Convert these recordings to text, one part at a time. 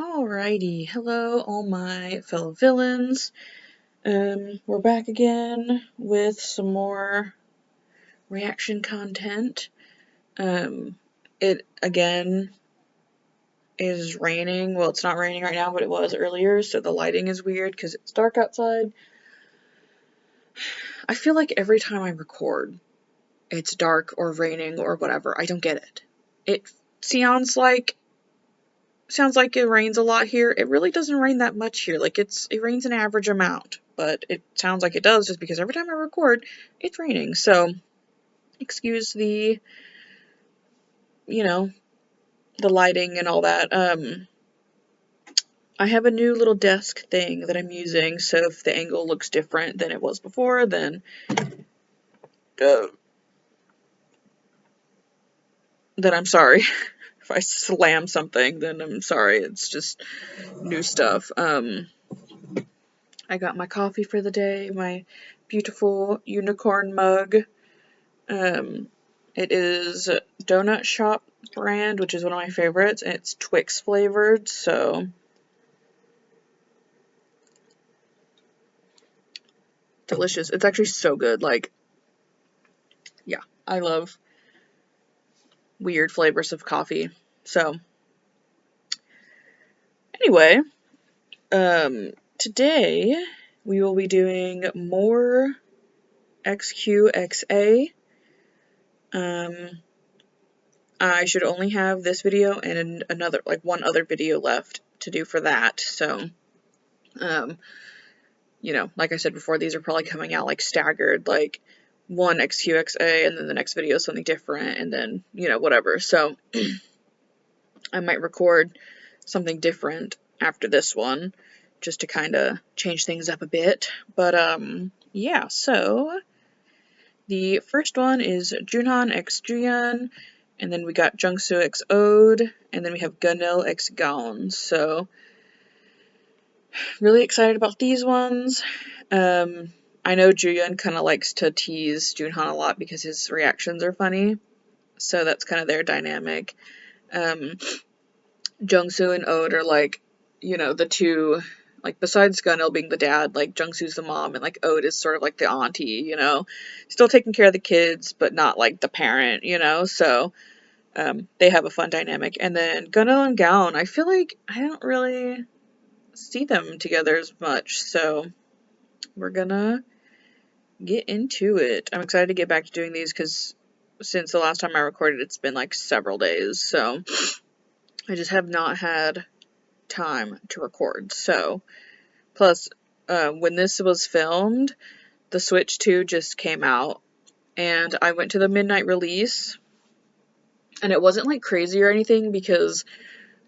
Alrighty, hello all my fellow villains. We're back again with some more reaction content. It again is raining. Well, it's not raining right now, but it was earlier, so the lighting is weird because it's dark outside. I feel like every time I record, it's dark or raining or whatever. I don't get it. It sounds like it rains a lot here. It really doesn't rain that much here. Like it rains an average amount, but it sounds like it does just because every time I record, it's raining. So excuse the, the lighting and all that. I have a new little desk thing that I'm using, so if the angle looks different than it was before, then I'm sorry. If I slam something, then I'm sorry. It's just new stuff. I got my coffee for the day, my beautiful unicorn mug. It is Donut Shop brand, which is one of my favorites, and it's Twix flavored, so delicious. It's actually so good. Like, yeah, I love weird flavors of coffee. So, anyway, today we will be doing more XQXA. I should only have this video and one other video left to do for that, so, like I said before, these are probably coming out, like, staggered, like, one XQXA, and then the next video is something different, and then, whatever, so, I might record something different after this one, just to kind of change things up a bit, but, yeah, so, the first one is Junhan X Jooyeon, and then we got Jungsu X Ode, and then we have Gunil X Gaon, so really excited about these ones. I know Jooyeon kind of likes to tease Junhan a lot because his reactions are funny, so that's kind of their dynamic. Jungsu and Ode are like, the two, like, besides Gunil being the dad, like, Jungsu's the mom, and, like, Ode is sort of like the auntie, still taking care of the kids, but not, like, the parent, so, they have a fun dynamic. And then Gunil and Gaon, I feel like I don't really see them together as much, so we're gonna get into it. I'm excited to get back to doing these because since the last time I recorded, it's been like several days, so I just have not had time to record. So, plus, when this was filmed, the Switch 2 just came out, and I went to the midnight release, and it wasn't like crazy or anything because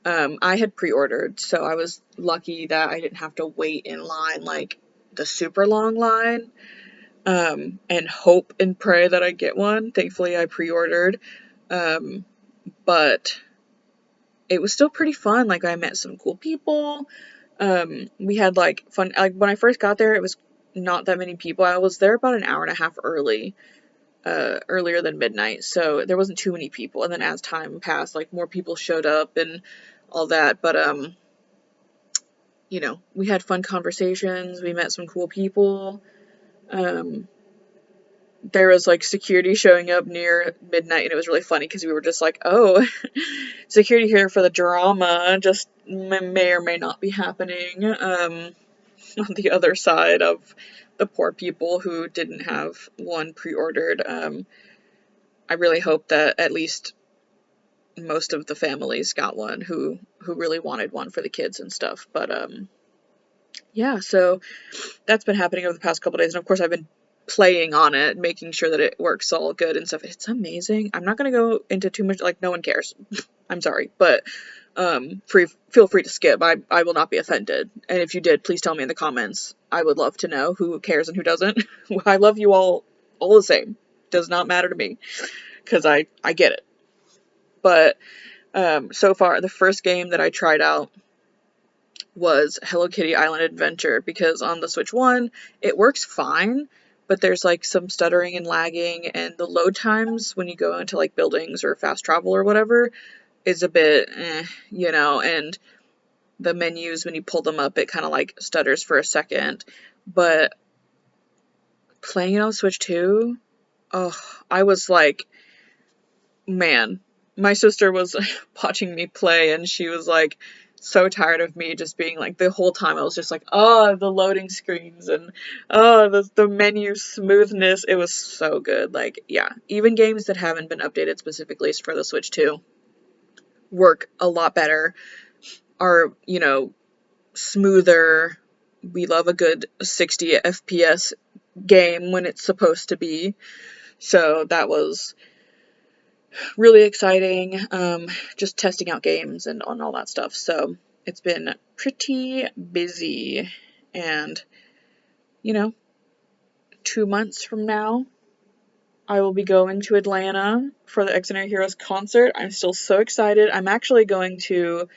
I had pre-ordered, so I was lucky that I didn't have to wait in line, like, the super long line, and hope and pray that I get one. Thankfully, I pre-ordered, but it was still pretty fun. Like, I met some cool people, we had, like, fun, like, when I first got there, it was not that many people. I was there about an hour and a half earlier than midnight, so there wasn't too many people, and then as time passed, like, more people showed up and all that, but, we had fun conversations, we met some cool people, there was, like, security showing up near midnight, and it was really funny, because we were just like, oh, security here for the drama, just may or may not be happening, on the other side of the poor people who didn't have one pre-ordered. I really hope that at least most of the families got one who really wanted one for the kids and stuff, but, yeah, so that's been happening over the past couple days, and of course I've been playing on it, making sure that it works all good and stuff. It's amazing. I'm not gonna go into too much, like, no one cares. I'm sorry, but, feel free to skip. I will not be offended, and if you did, please tell me in the comments. I would love to know who cares and who doesn't. I love you all the same. Does not matter to me, because I get it. But, so far, the first game that I tried out was Hello Kitty Island Adventure, because on the Switch 1, it works fine, but there's, like, some stuttering and lagging, and the load times when you go into, like, buildings or fast travel or whatever is a bit, and the menus, when you pull them up, it kind of like stutters for a second. But playing it on Switch 2, oh, I was like, man, my sister was watching me play and she was like so tired of me just being like, the whole time I was just like, oh, the loading screens and oh, the menu smoothness. It was so good. Like, yeah, even games that haven't been updated specifically for the Switch 2 work a lot better, are, you know, smoother. We love a good 60 FPS game when it's supposed to be. So that was really exciting, just testing out games and on all that stuff. So it's been pretty busy, and, you know, 2 months from now, I will be going to Atlanta for the XDINARY Heroes concert. I'm still so excited. I'm actually going to,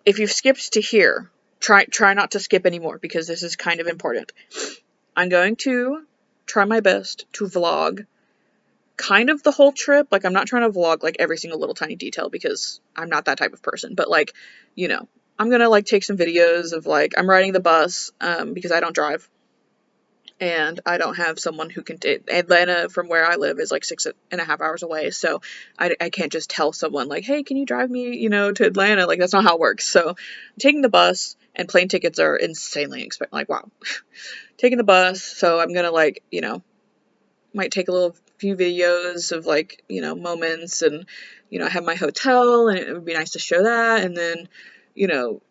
if you've skipped to here, try not to skip anymore, because this is kind of important. I'm going to try my best to vlog kind of the whole trip. Like, I'm not trying to vlog like every single little tiny detail, because I'm not that type of person, but like, you know, I'm gonna like take some videos of like, I'm riding the bus, because I don't drive, and I don't have someone who can Atlanta from where I live is like 6.5 hours away, so I can't just tell someone like, hey, can you drive me, you know, to Atlanta? Like, that's not how it works. So I'm taking the bus, and plane tickets are insanely expensive. Like, wow. Taking the bus, so I'm gonna like, you know, might take a little few videos of like, you know, moments, and, you know, I have my hotel, and it would be nice to show that, and then, you know,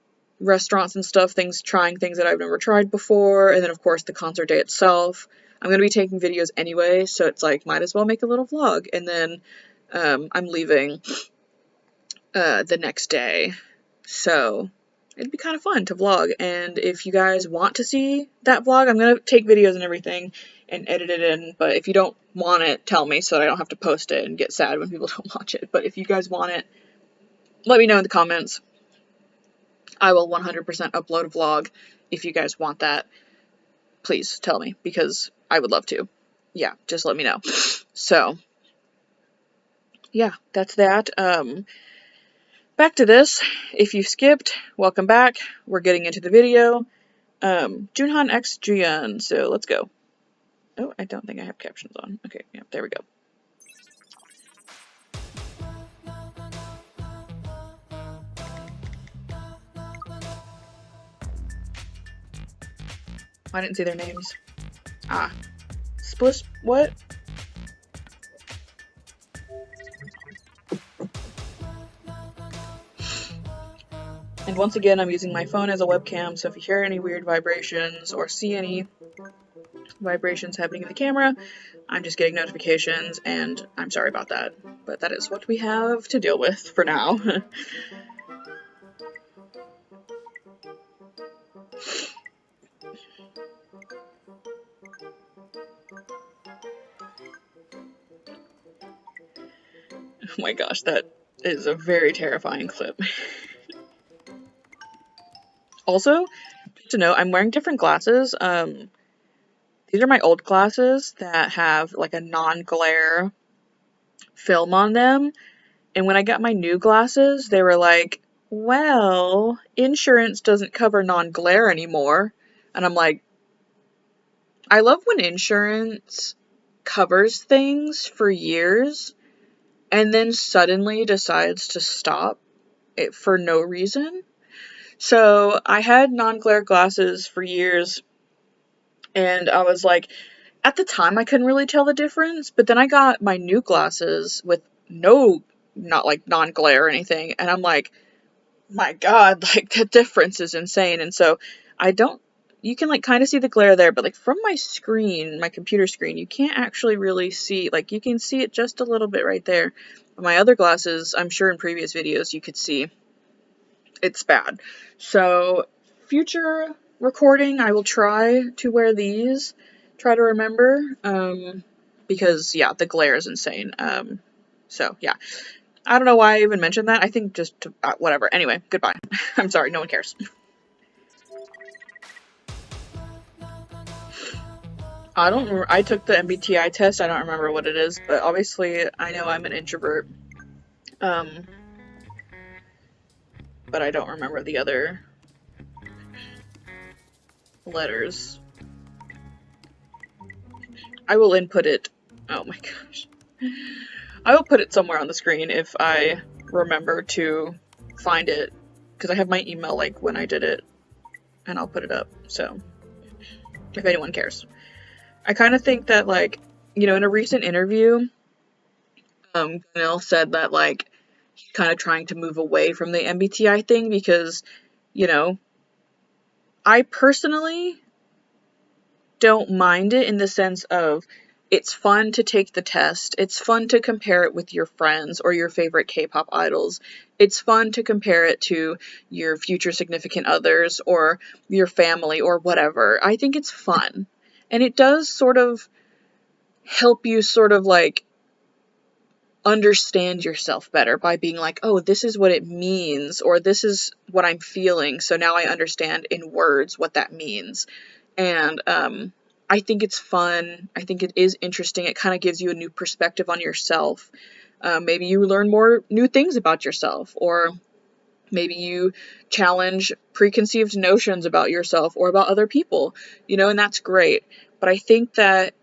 restaurants and stuff, trying things that I've never tried before, and then of course the concert day itself. I'm gonna be taking videos anyway, so it's like, might as well make a little vlog. And then I'm leaving the next day, so it'd be kind of fun to vlog. And if you guys want to see that vlog, I'm gonna take videos and everything and edit it in, but if you don't want it, tell me so that I don't have to post it and get sad when people don't watch it. But if you guys want it, let me know in the comments. I will 100% upload a vlog if you guys want that. Please tell me, because I would love to. Yeah, just let me know. So, yeah, that's that. Back to this. If you skipped, welcome back. We're getting into the video. Junhan X Jooyeon, so let's go. Oh, I don't think I have captions on. Okay, yeah, there we go. I didn't see their names. Ah. Split, what? And once again, I'm using my phone as a webcam, so if you hear any weird vibrations or see any vibrations happening in the camera, I'm just getting notifications, and I'm sorry about that. But that is what we have to deal with for now. Oh my gosh, that is a very terrifying clip. Also, to note, I'm wearing different glasses. These are my old glasses that have like a non-glare film on them. And when I got my new glasses, they were like, well, insurance doesn't cover non-glare anymore. And I'm like, I love when insurance covers things for years and then suddenly decides to stop it for no reason. So I had non-glare glasses for years, and I was like, at the time I couldn't really tell the difference, but then I got my new glasses with not like non-glare or anything, and I'm like, my god, like, the difference is insane. And so you can like kind of see the glare there, but like from my screen, my computer screen, you can't actually really see, like, you can see it just a little bit right there. My other glasses, I'm sure in previous videos you could see it's bad. So future recording, I will try to wear these, try to remember, because yeah, the glare is insane. So yeah, I don't know why I even mentioned that. I think just to, whatever. Anyway, goodbye. I'm sorry, no one cares. I took the MBTI test. I don't remember what it is, but obviously I know I'm an introvert. Um, but I don't remember the other letters. I will input it. Oh my gosh. I will put it somewhere on the screen if I remember to find it, because I have my email like when I did it, and I'll put it up, so if anyone cares. I kind of think that, like, you know, in a recent interview, Gunil said that, like, he's kind of trying to move away from the MBTI thing because, you know, I personally don't mind it in the sense of it's fun to take the test. It's fun to compare it with your friends or your favorite K-pop idols. It's fun to compare it to your future significant others or your family or whatever. I think it's fun. And it does sort of help you sort of like understand yourself better by being like, oh, this is what it means, or this is what I'm feeling, so now I understand in words what that means. And I think it's fun. I think it is interesting. It kind of gives you a new perspective on yourself. Maybe you learn more new things about yourself, or maybe you challenge preconceived notions about yourself or about other people, you know, and that's great. But I think that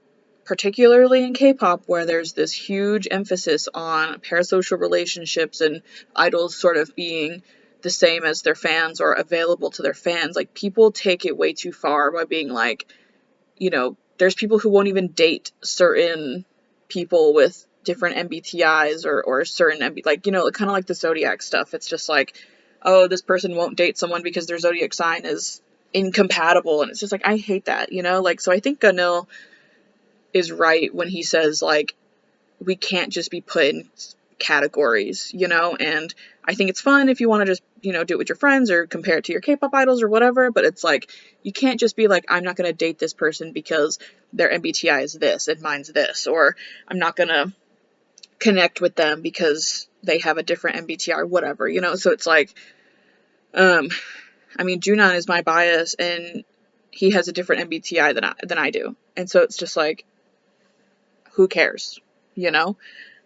particularly in K-pop, where there's this huge emphasis on parasocial relationships and idols sort of being the same as their fans or available to their fans, like, people take it way too far by being like, you know, there's people who won't even date certain people with different MBTIs or certain like, you know, kind of like the zodiac stuff. It's just like, oh, this person won't date someone because their zodiac sign is incompatible, and it's just like, I hate that, you know? Like, so I think Gunil is right when he says, like, we can't just be put in categories, you know? And I think it's fun if you want to just, you know, do it with your friends or compare it to your K-pop idols or whatever, but it's like, you can't just be like, I'm not going to date this person because their MBTI is this and mine's this, or I'm not going to connect with them because they have a different MBTI or whatever, you know? So it's like, I mean, Junhan is my bias, and he has a different MBTI than I do. And so it's just like, who cares, you know?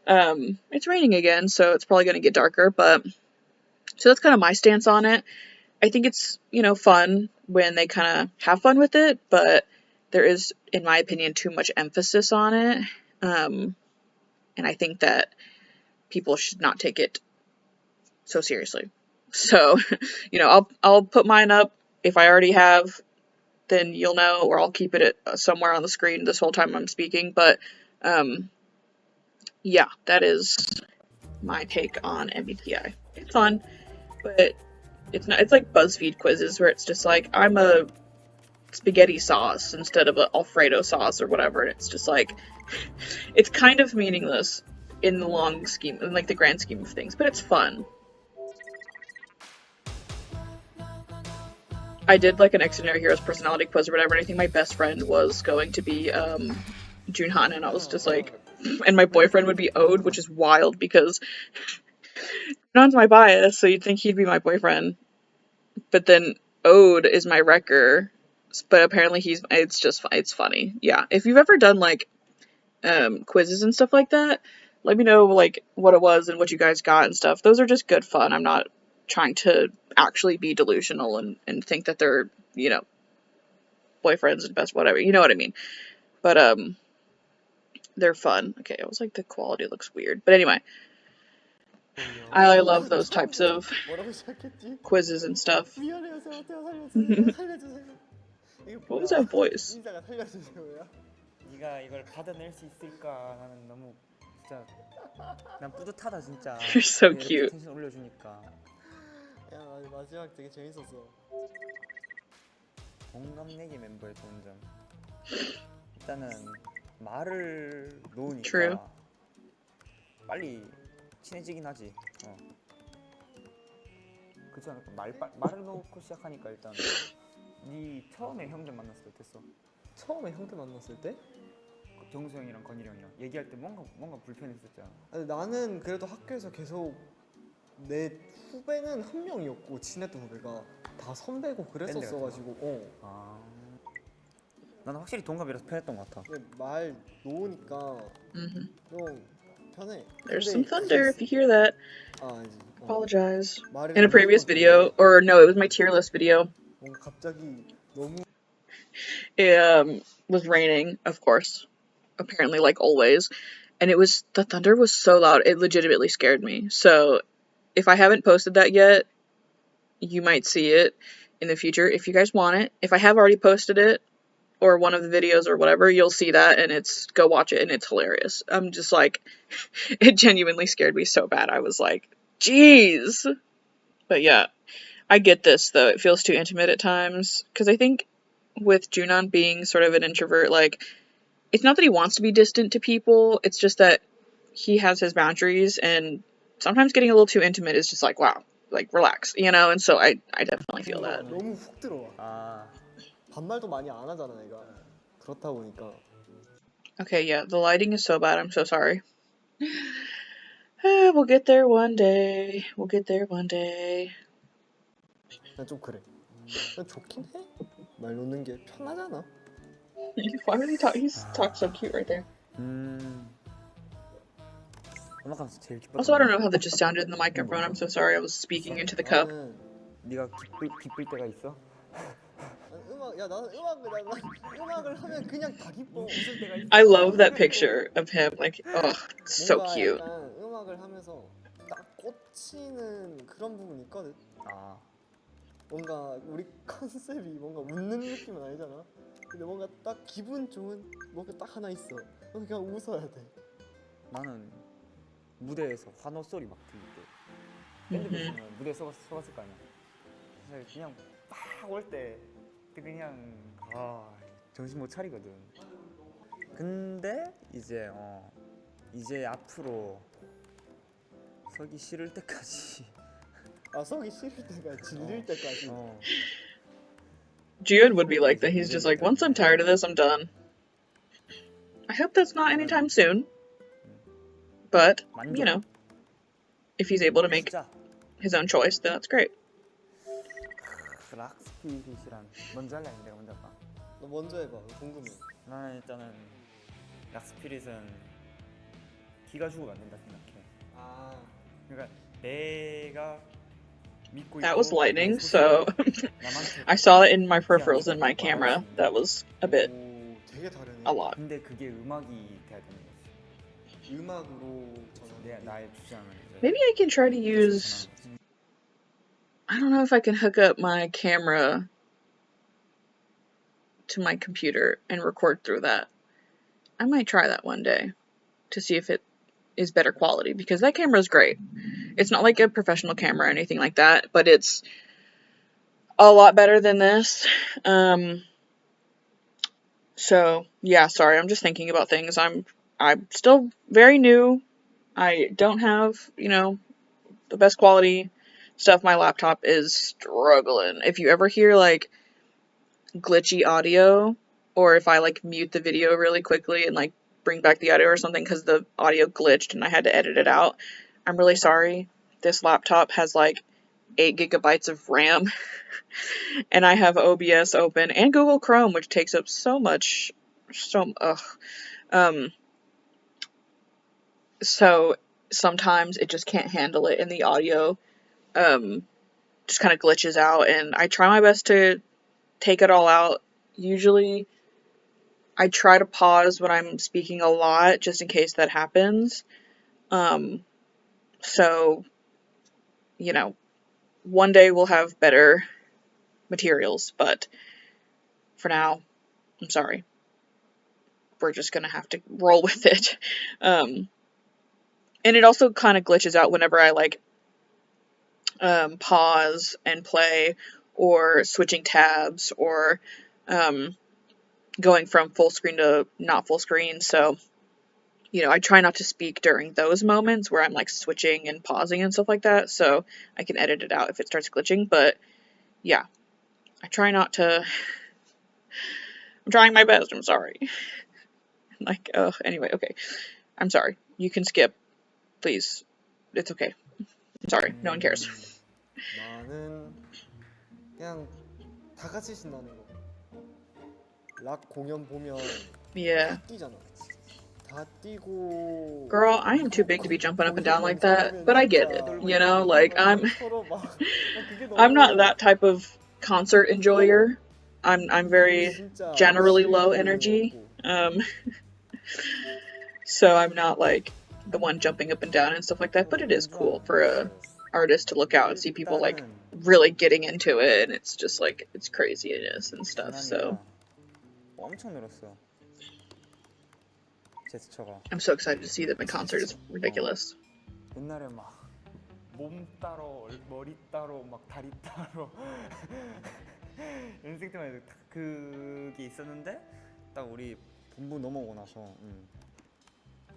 It's raining again, so it's probably going to get darker, but so that's kind of my stance on it. I think it's, you know, fun when they kind of have fun with it, but there is, in my opinion, too much emphasis on it. And I think that people should not take it so seriously. So, you know, I'll put mine up. If I already have, then you'll know, or I'll keep it somewhere on the screen this whole time I'm speaking. But yeah, that is my take on MBTI. It's fun, but it's not. It's like BuzzFeed quizzes where it's just like, I'm a spaghetti sauce instead of an Alfredo sauce or whatever, and it's just like, it's kind of meaningless in the long scheme, in like the grand scheme of things, but it's fun. I did like an XDINARY Heroes personality quiz or whatever, and I think my best friend was going to be Junhan, and I was just like, and my boyfriend would be Ode, which is wild because Junhan's my bias, so you'd think he'd be my boyfriend, but then Ode is my wrecker, but apparently it's funny. Yeah, if you've ever done like quizzes and stuff like that, let me know like what it was and what you guys got and stuff. Those are just good fun. I'm not trying to actually be delusional and think that they're, you know, boyfriends and best whatever, you know what I mean. But they're fun. Okay, I was like, the quality looks weird, but anyway, I love those types of quizzes and stuff. What was that voice? 네가 이걸 받아낼 수 있을까? 나는 너무 진짜 난 뿌듯하다 진짜. You're so 이렇게 cute. 텐션 올려주니까. 야, 마지막 되게 재밌었어. 동갑내기 멤버의 좋은 점. 일단은 말을 놓으니까 True. 빨리 친해지긴 하지. 그렇지 않을까? 말을 놓고 시작하니까 일단 네 처음에 형들 만났을 때 어땠어? 처음에 형들 만났을 때? 정수 형이랑 건일 형이랑 얘기할 때 뭔가 불편했었잖아. 아니, 나는 그래도 학교에서 계속 내 후배는 한 명이었고, 친했던 후배가 다 선배고 그랬었어가지고 나는 확실히 동갑이라서 편했던 것 같아. 말 놓으니까 Mhm. 좀 편해. There's 근데 some 그게 thunder if 있어. you hear that. 아 알지. Apologize. 말을 In a 안 previous 듣고 video, 들었는데 or no, it was my tier list video. 뭔가 갑자기 너무 It was raining, of course, apparently, like always, and the thunder was so loud, it legitimately scared me. So if I haven't posted that yet, you might see it in the future if you guys want it. If I have already posted it, or one of the videos or whatever, you'll see that, and go watch it, and it's hilarious. I'm just like, it genuinely scared me so bad. I was like, jeez. But yeah, I get this though. It feels too intimate at times, because I think with Junhan being sort of an introvert, like, it's not that he wants to be distant to people, it's just that he has his boundaries, and sometimes getting a little too intimate is just like, wow, like, relax, you know? And so I definitely feel 뭔가 that. 너무 훅 들어와. 아, 반말도 많이 안 하잖아 내가. 그렇다 보니까 Okay, yeah, the lighting is so bad, I'm so sorry. We'll get there one day. We'll get there one day. 난 좀 그래. 난 좋긴 해. 말 놓는 게 편하잖아. Why would he talk? He's talks so cute right there. 음악하면서 제일 기뻤던 Also, I don't 거? know how that just sounded in the microphone. I'm so sorry. I was speaking into the cup. 나는 네가 기쁠 때가 있어? 나는 음악을 하면 그냥 다 기뻐. 웃을 때가 있어? I love that picture of him. Like, oh, so 뭔가 cute. 약간 음악을 하면서 딱 꽂히는 그런 부분이 있거든. 아, 뭔가 우리 컨셉이 뭔가 웃는 느낌은 아니잖아. 근데 뭔가 딱 기분 좋은 뭔가 딱 하나 있어. 그냥 웃어야 돼. 나는 무대에서 환호 소리 막 들릴 때 밴드 있으면 무대에 서봤을 거 아니야. 그래서 그냥 막 올 때 그냥 정신 못 차리거든. 근데 이제 앞으로 서기 싫을 때까지 서기 싫을 때까지 질릴 때까지. Jooyeon would be like that. He's just like, once I'm tired of this, I'm done. I hope that's not anytime soon. But, you know, if he's able to make 진짜 his own choice, then that's great. 락스피릿이란 먼저 할래? 내가 먼저 할까? 너 먼저 해봐. 궁금해. 나는 일단은 락스피릿은 기가 죽으면 안 된다 생각해. 그러니까 내가 믿고 That was 있고 lightning, 내 so 소식을 남한테 I saw it in my peripherals 기한테 in my 말할 camera. 수 있는. That was a bit, 오, 되게 다르네. a lot. 근데 그게 음악이 돼야 되는 거지. 음악으로 전환. 나의 주장을 이제 Maybe I can try to use... I don't know if I can hook up my camera to my computer and record through that. I might try that one day to see if it is better quality, because that camera is great. It's not like a professional camera or anything like that, but it's a lot better than this. So yeah, sorry, I'm just thinking about things. I'm still very new. I don't have, you know, the best quality stuff. My laptop is struggling. If you ever hear like glitchy audio, or if I like mute the video really quickly and like bring back the audio or something because the audio glitched and I had to edit it out, I'm really sorry. This laptop has like 8 gigabytes of RAM and I have OBS open and Google Chrome, which takes up so much, so sometimes it just can't handle it and the audio just kind of glitches out, and I try my best to take it all out. Usually I try to pause when I'm speaking a lot just in case that happens. So, you know, one day we'll have better materials, but for now, I'm sorry. We're just gonna have to roll with it. And it also kind of glitches out whenever I like pause and play, or switching tabs, or going from full screen to not full screen. So, you know, I try not to speak during those moments where I'm like switching and pausing and stuff like that, so I can edit it out if it starts glitching. But yeah, I try not to. I'm trying my best. I'm sorry. Like, anyway, okay. I'm sorry. You can skip, please. It's okay. I'm sorry. No one cares. 나는 그냥 다 같이 신나는 거. 락 공연 보면 Yeah. 뛰잖아. 다 뛰고 Girl, I am too big to be jumping up and down like that, but I get it, you know, like 서로 막 그게 I'm not 너무 that type of concert enjoyer. I'm very 진짜 generally low 실감이 energy. 들어갖고. So I'm not like the one jumping up and down and stuff like that, but it is cool for a artist to look out and see people like really getting into it, and it's just like it's craziness and stuff. So 엄청 늘었어. 제스처가. I'm so excited to see them in concert. It's ridiculous. 옛날에 막 몸 따로, 머리 따로, 막 다리 따로 연습생 때만 해도 그게 있었는데 딱 우리 본부 넘어오고 나서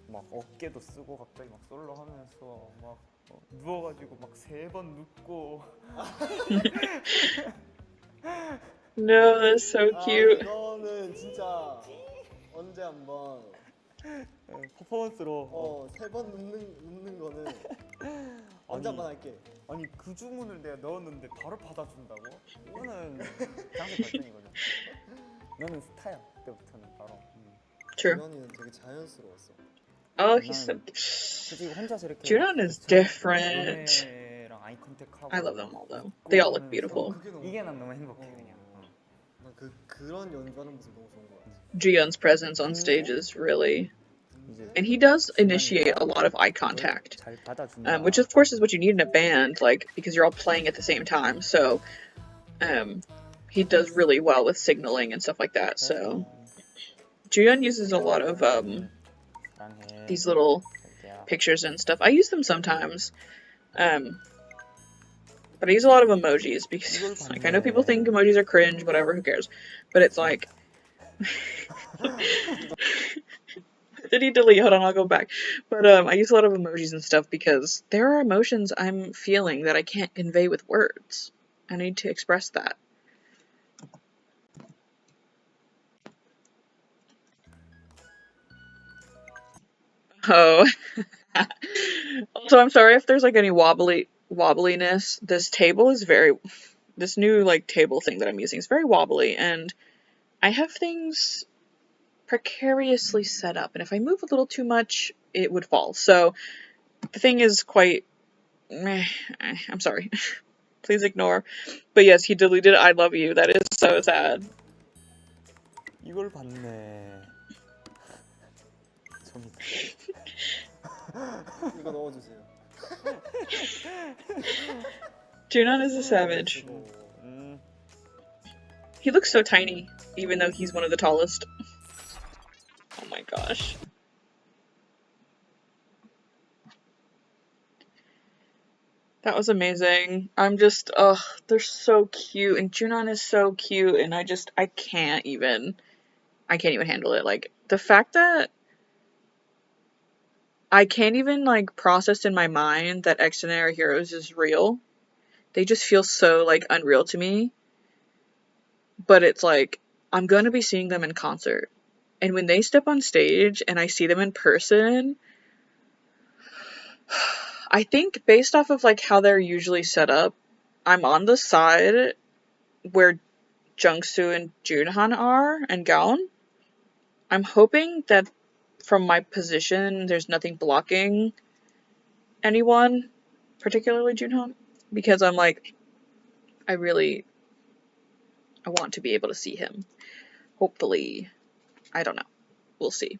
막 어깨도 쓰고 갑자기 막 솔로 하면서 막 누워가지고 막 3번 눕고. No, that's so cute. 그거는 진짜 언제 한번 퍼포먼스로 3번 눕는 거는 언제 한번 할게. 아니 그 주문을 내가 넣었는데 바로 받아준다고? 이거는 장세 발전이거든. 너는 스타야 그때부터는 바로. True. 주현이는 되게 자연스러웠어. Oh, he's so. 솔직히 혼자서 이렇게 Junhan is different. 연애랑 아이 컨택하고 I love them all though. They all look beautiful. 그게 너무 이게 난 너무 행복해 그냥. 난 그런 연주하는 모습 너무 좋은 것 같아. Jooyeon's presence on stage is really, and he does initiate a lot of eye contact, 잘 받아준다. which of course is what you need in a band, like because you're all playing at the same time. So, he does really well with signaling and stuff like that. So, Jooyeon uses a lot of these little pictures and stuff. I use them sometimes, but I use a lot of emojis because, like, I know people think emojis are cringe, whatever, who cares? But it's like. Did he delete? Hold on, I'll go back. But I use a lot of emojis and stuff because there are emotions I'm feeling that I can't convey with words. I need to express that. Oh. Also, I'm sorry if there's like any wobbliness. This new like table thing that I'm using is very wobbly, and I have things precariously set up, and if I move a little too much, it would fall. So the thing is quite I'm sorry. Please ignore. But yes, he deleted I love you. That is so sad. 이걸 봤네. 이거 넣어주세요. Junhan is a savage. He looks so tiny, even though he's one of the tallest. Oh my gosh. That was amazing. I'm just, they're so cute, and Junhan is so cute, and I can't even handle it. Like, the fact that I can't even, like, process in my mind that XDINARY Heroes is real. They just feel so, like, unreal to me. But it's like, I'm gonna be seeing them in concert. And when they step on stage and I see them in person, I think based off of, like, how they're usually set up, I'm on the side where Jungsu and Junhan are, and Gaon. I'm hoping that from my position, there's nothing blocking anyone, particularly Junhan, because I'm like, I want to be able to see him. Hopefully. I don't know. We'll see.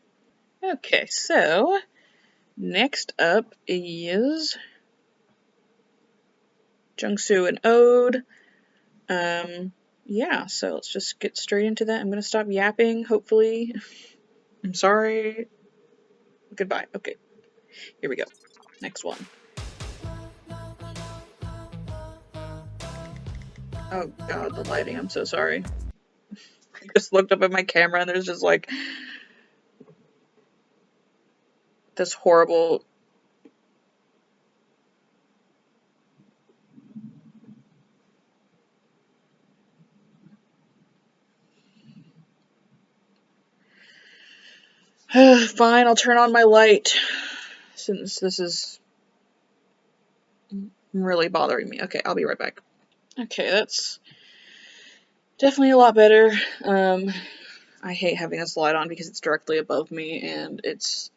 Okay, so next up is Jungsu and Ode. Yeah, so let's just get straight into that. I'm gonna stop yapping, hopefully. I'm sorry. Goodbye. Okay, here we go. Next one. Oh god, the lighting, I'm so sorry. I just looked up at my camera and there's just like this horrible fine, I'll turn on my light since this is really bothering me. Okay, I'll be right back. Okay, that's definitely a lot better. I hate having this light on because it's directly above me and it's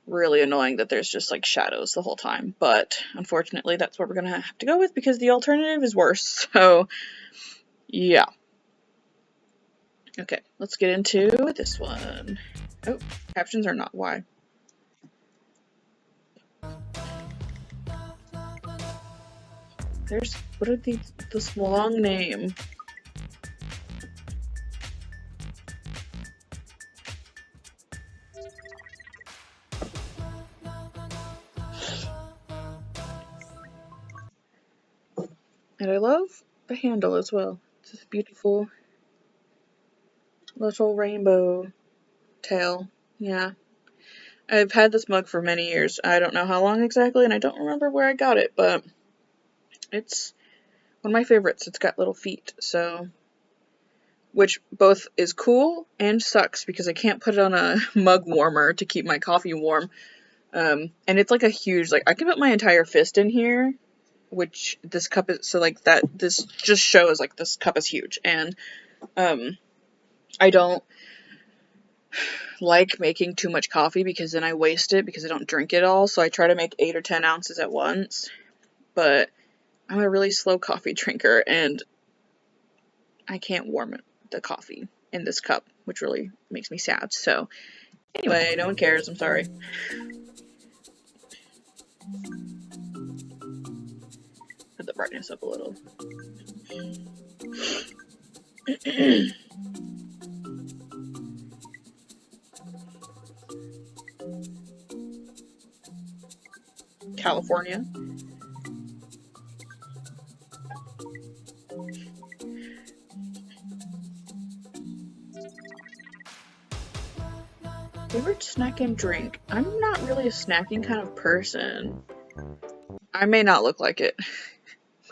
really annoying that there's just like shadows the whole time. But unfortunately that's what we're gonna have to go with because the alternative is worse. So yeah. Okay, let's get into this one. Oh, captions are not. Why? There's, what are these, this long name? And I love the handle as well. It's this beautiful little rainbow tail. Yeah. I've had this mug for many years. I don't know how long exactly, and I don't remember where I got it, but it's one of my favorites. It's got little feet, so, which both is cool and sucks because I can't put it on a mug warmer to keep my coffee warm. And it's like a huge, like, I can put my entire fist in here, which this cup is, so like that, this just shows like this cup is huge, and I don't like making too much coffee because then I waste it because I don't drink it all, so I try to make 8 or 10 ounces at once, but I'm a really slow coffee drinker and I can't warm the coffee in this cup, which really makes me sad. So anyway, no one cares, I'm sorry. Put the brightness up a little. California. Favorite snack and drink? I'm not really a snacking kind of person. I may not look like it.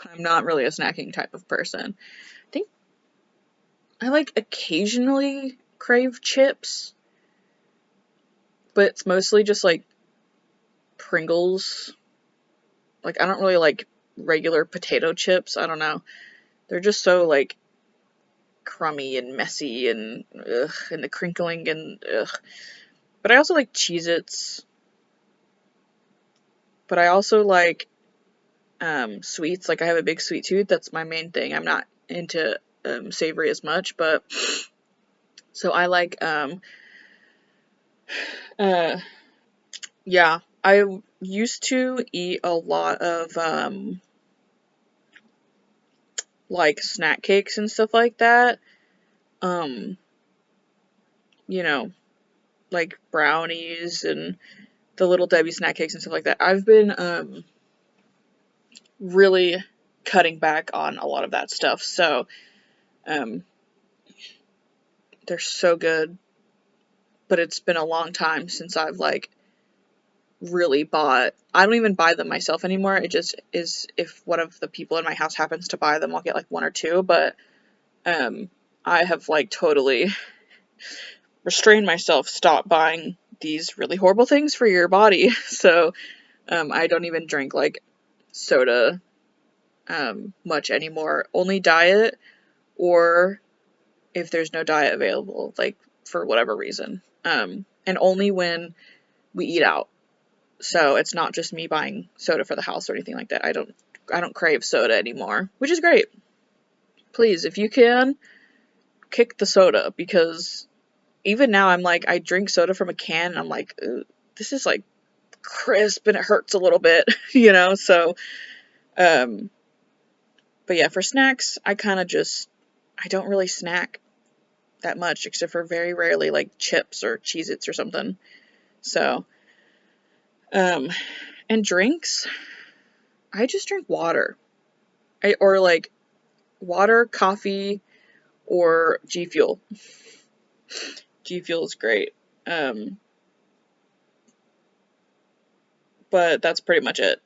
I'm not really a snacking type of person. I think I like occasionally crave chips, but it's mostly just like Pringles. Like, I don't really like regular potato chips. I don't know. They're just so like crummy and messy and ugh, and the crinkling and ugh. But I also like Cheez-Its. But I also like sweets. Like, I have a big sweet tooth. That's my main thing. I'm not into savory as much, but so I like yeah, I used to eat a lot of like snack cakes and stuff like that. You know, like brownies and the Little Debbie snack cakes and stuff like that. I've been really cutting back on a lot of that stuff. So they're so good, but it's been a long time since I've like really bought. I don't even buy them myself anymore. It just is if one of the people in my house happens to buy them, I'll get like 1 or 2, but I have like totally restrained myself, stop buying these really horrible things for your body. So I don't even drink like soda much anymore. Only diet, or if there's no diet available, like for whatever reason. And only when we eat out. So it's not just me buying soda for the house or anything like that. I don't crave soda anymore, which is great. Please, if you can, kick the soda, because even now I'm like, I drink soda from a can and I'm like, this is like crisp and it hurts a little bit, you know? So, but yeah, for snacks, I don't really snack that much, except for very rarely like chips or Cheez-Its or something. So, and drinks, I just drink water. Or like water, coffee, or G Fuel. G Fuel is great. But that's pretty much it.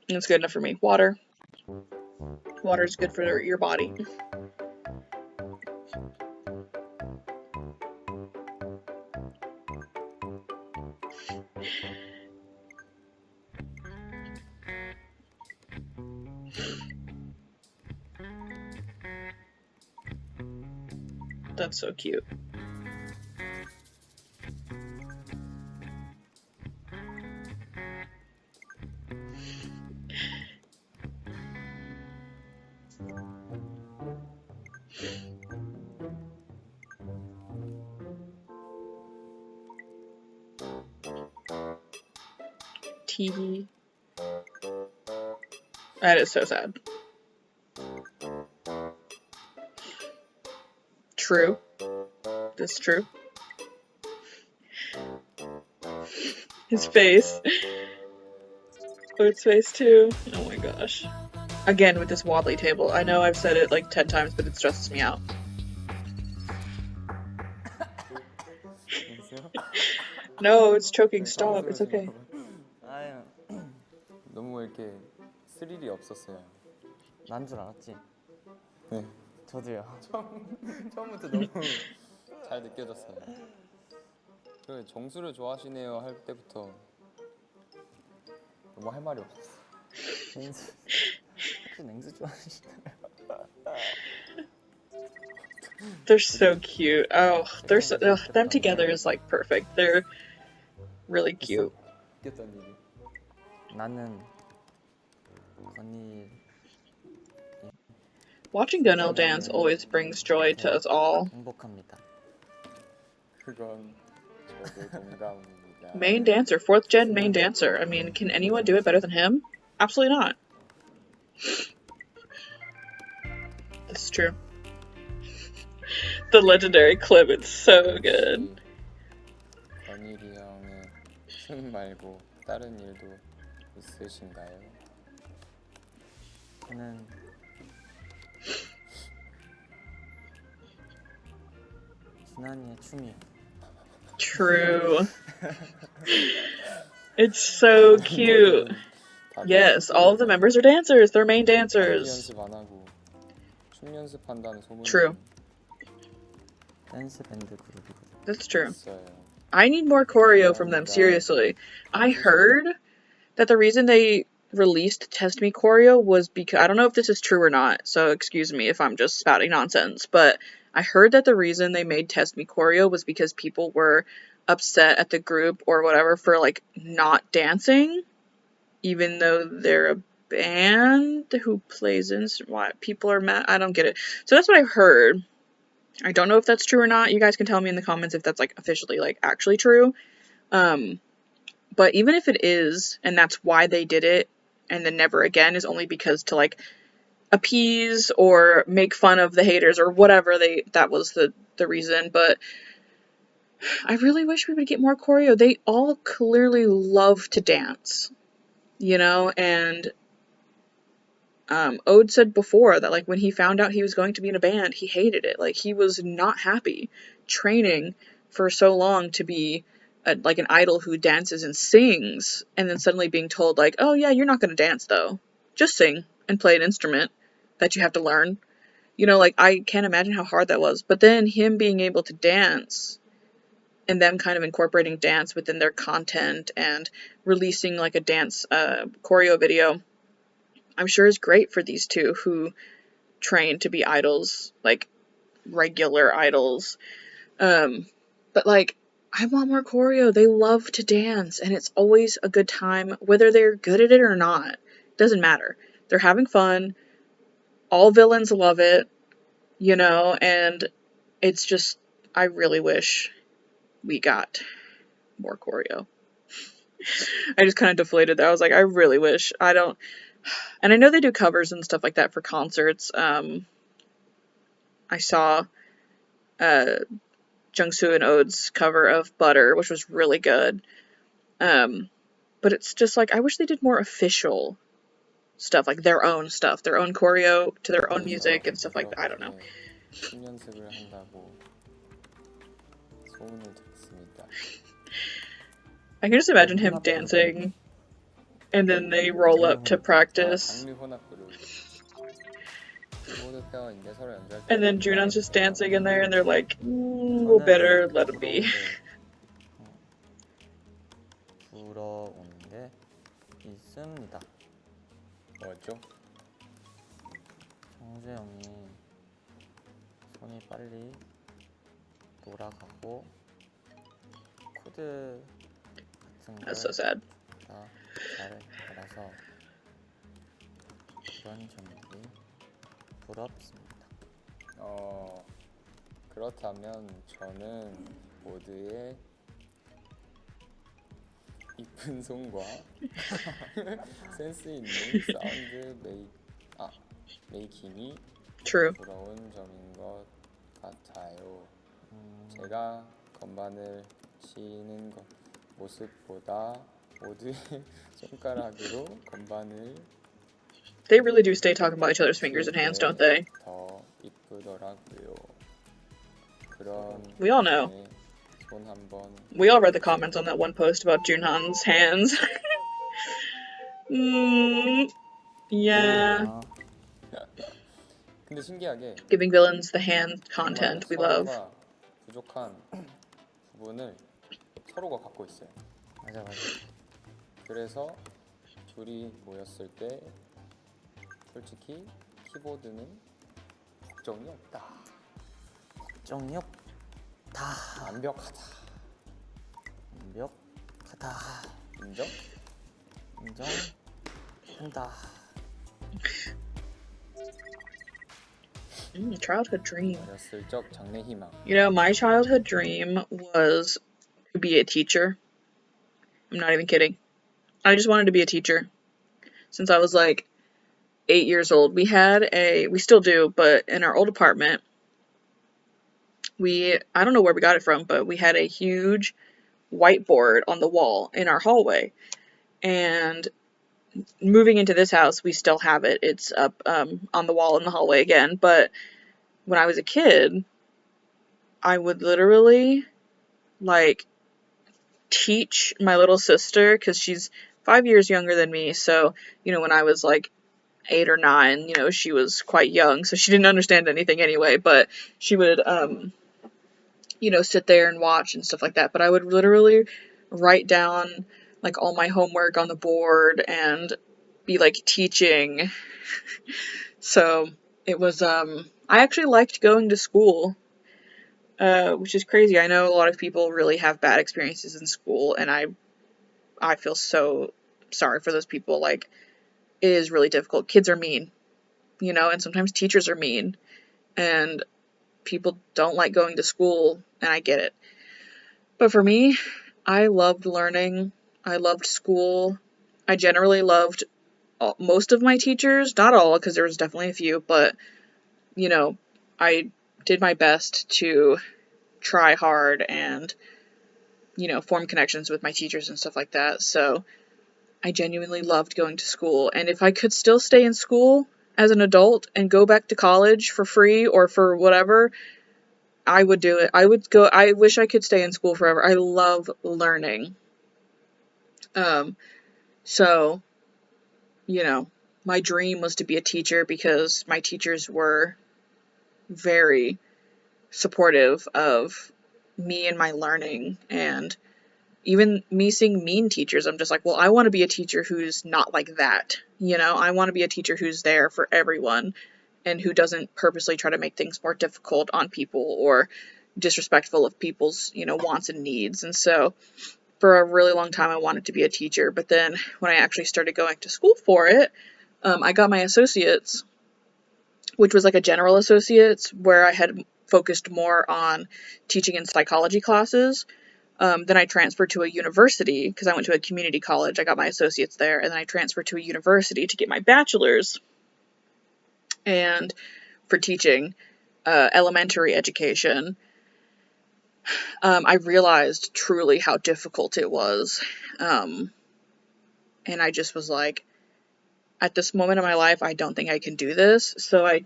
It's good enough for me. Water. Water is good for your body. That's so cute. TV. That is so sad. True. That's true. His face. Ode's face too. Oh my gosh. Again with this wobbly table. I know I've said it like 10 times, but it stresses me out. No, it's choking. Stop. It's okay. 아유, 너무 이렇게 스릴이 없었어요. 난 줄 알았지. 네, 저도요. 처음부터 너무 잘 느껴졌어요. 그 정수를 좋아하시네요 할 때부터 뭐 할 말이 없었어. 냉수, 혹시 냉수 좋아하시나요? They're so cute. Oh, they're so, them together is like perfect. They're really cute. 느꼈던 일이. 나는 건이 Watching Gunil dance always brings joy to us all. 행복합니다. 그건 저도 동감입니다. Main dancer, 4th gen main dancer. I mean, can anyone do it better than him? Absolutely not. This is true. The legendary clip, it's so good. 건일이 형의 춤 말고 다른 일도 있으신가요? 저는 진한이의 춤이요. True. It's so cute. Yes, all of the members are dancers. They're main dancers. 연습 안 하고 춤 연습한다는 소문이 True. 댄스 밴드 그룹이거든요. That's true. 있어요. I need more choreo from them, seriously. I heard that the reason they released Test Me choreo was because, I don't know if this is true or not, so excuse me if I'm just spouting nonsense, but I heard that the reason they made Test Me choreo was because people were upset at the group or whatever for like not dancing, even though they're a band who plays instruments. Why people are mad? I don't get it. So that's what I heard. I don't know if that's true or not. You guys can tell me in the comments if that's like officially like actually true. But even if it is, and that's why they did it, and then never again is only because to like appease or make fun of the haters or whatever, that was the reason. But I really wish we would get more choreo. They all clearly love to dance, you know, and Ode said before that like when he found out he was going to be in a band, he hated it. Like he was not happy training for so long to be like an idol who dances and sings, and then suddenly being told like, oh yeah, you're not going to dance though, just sing and play an instrument that you have to learn, you know, like I can't imagine how hard that was. But then him being able to dance and them kind of incorporating dance within their content and releasing like a dance choreo video, I'm sure is great for these two who train to be idols, like regular idols. But like I want more choreo. They love to dance, and it's always a good time, whether they're good at it or not. Doesn't matter. They're having fun. All villains love it, you know, and it's just, I really wish we got more choreo. I just kind of deflated that. I was like, I really wish. And I know they do covers and stuff like that for concerts. I saw Jungsu and Ode's cover of Butter, which was really good. But it's just like, I wish they did more official stuff, like their own stuff, their own choreo to their own music and stuff like that. I don't know. I can just imagine him dancing and then they roll up to practice. And then Junhan's just dancing in there and they're like, we'll better let him be. 부러운 게 있습니다. 뭐죠? 정재 형이 손이 빨리 돌아가고 코드 같은 That's so 걸 sad. 다 잘 알아서 그런 점들이 부럽습니다. 그렇다면 저는 모두의 이쁜 손과 센스 있는 사운드 메이킹이 True. 부러운 점인 것 같아요. 제가 건반을 치는 모습보다 모두의 손가락으로 건반을 They really do stay talking about each other's fingers and hands, don't they? 더 이쁘더라고요. 그런 We all know. 손 한번 We all read the comments on that one post about Junhan's hands. Yeah. 근데 신기하게 Giving villains the hand content we love. 서로가 부족한 부분을 서로가 갖고 있어요. 맞아. 그래서 둘이 모였을 때 솔직히 키보드는 걱정이 없다. 걱정이 없다. 완벽하다. 인정한다. Childhood dream. 어렸을 적 장래 희망. You know, my childhood dream was to be a teacher. I'm not even kidding. I just wanted to be a teacher. Since I was like 8 years old, we still do, but in our old apartment, I don't know where we got it from, but we had a huge whiteboard on the wall in our hallway. And moving into this house, we still have it. It's up on the wall in the hallway again. But when I was a kid, I would literally like teach my little sister, because she's 5 years younger than me. So, you know, when I was like 8 or 9, you know, she was quite young, so she didn't understand anything anyway. But she would, you know, sit there and watch and stuff like that. But I would literally write down like all my homework on the board and be like teaching. So it was, I actually liked going to school, which is crazy. I know a lot of people really have bad experiences in school, and I feel so sorry for those people. Like, it is really difficult. Kids are mean, you know, and sometimes teachers are mean, and people don't like going to school, and I get it. But for me, I loved learning. I loved school. I generally loved most of my teachers, not all, because there was definitely a few, but, you know, I did my best to try hard and, you know, form connections with my teachers and stuff like that. So I genuinely loved going to school. And if I could still stay in school as an adult and go back to college for free or for whatever, I would do it. I wish I could stay in school forever. I love learning. So, you know, my dream was to be a teacher because my teachers were very supportive of me and my learning. And even me seeing mean teachers, I'm just like, well, I want to be a teacher who's not like that. You know, I want to be a teacher who's there for everyone and who doesn't purposely try to make things more difficult on people or disrespectful of people's, you know, wants and needs. And so for a really long time, I wanted to be a teacher. But then when I actually started going to school for it, I got my associates, which was like a general associates where I had focused more on teaching in psychology classes. Then I transferred to a university because I went to a community college. I got my associates there, and then I transferred to a university to get my bachelor's and for teaching elementary education. I realized truly how difficult it was. And I just was like, at this moment in my life, I don't think I can do this. So I,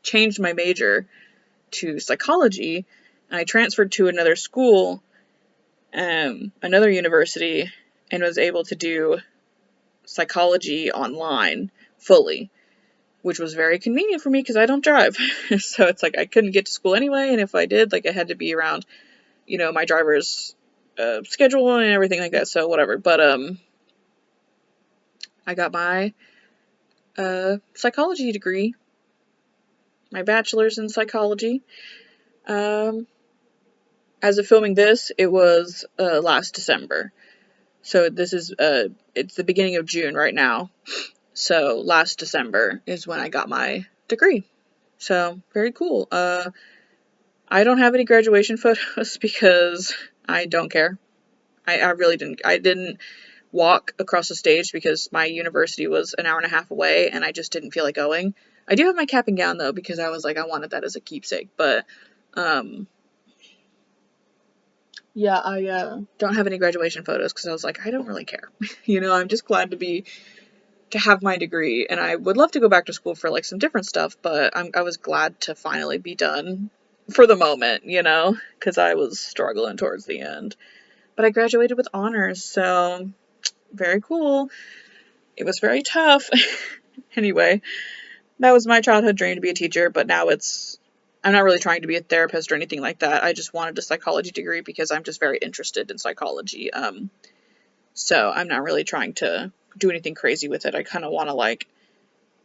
changed my major to psychology, and I transferred to another school, another university, and was able to do psychology online fully, which was very convenient for me because I don't drive. So it's like I couldn't get to school anyway, and if I did, like I had to be around, you know, my driver's schedule and everything like that, so whatever. But I got my psychology degree, my bachelor's in psychology. As of filming this, it was last December. So this is it's the beginning of June right now. So last December is when I got my degree. So very cool. I don't have any graduation photos because I don't care. I really didn't. I didn't walk across the stage because my university was an hour and a half away and I just didn't feel like going. I do have my cap and gown though because I was like I wanted that as a keepsake, but yeah, I don't have any graduation photos because I was like I don't really care. You know, I'm just glad to have my degree, and I would love to go back to school for like some different stuff, but I was glad to finally be done for the moment, you know, because I was struggling towards the end. But I graduated with honors, so very cool. It was very tough. Anyway, that was my childhood dream to be a teacher, but now I'm not really trying to be a therapist or anything like that. I just wanted a psychology degree because I'm just very interested in psychology. So I'm not really trying to do anything crazy with it. I kind of want to like,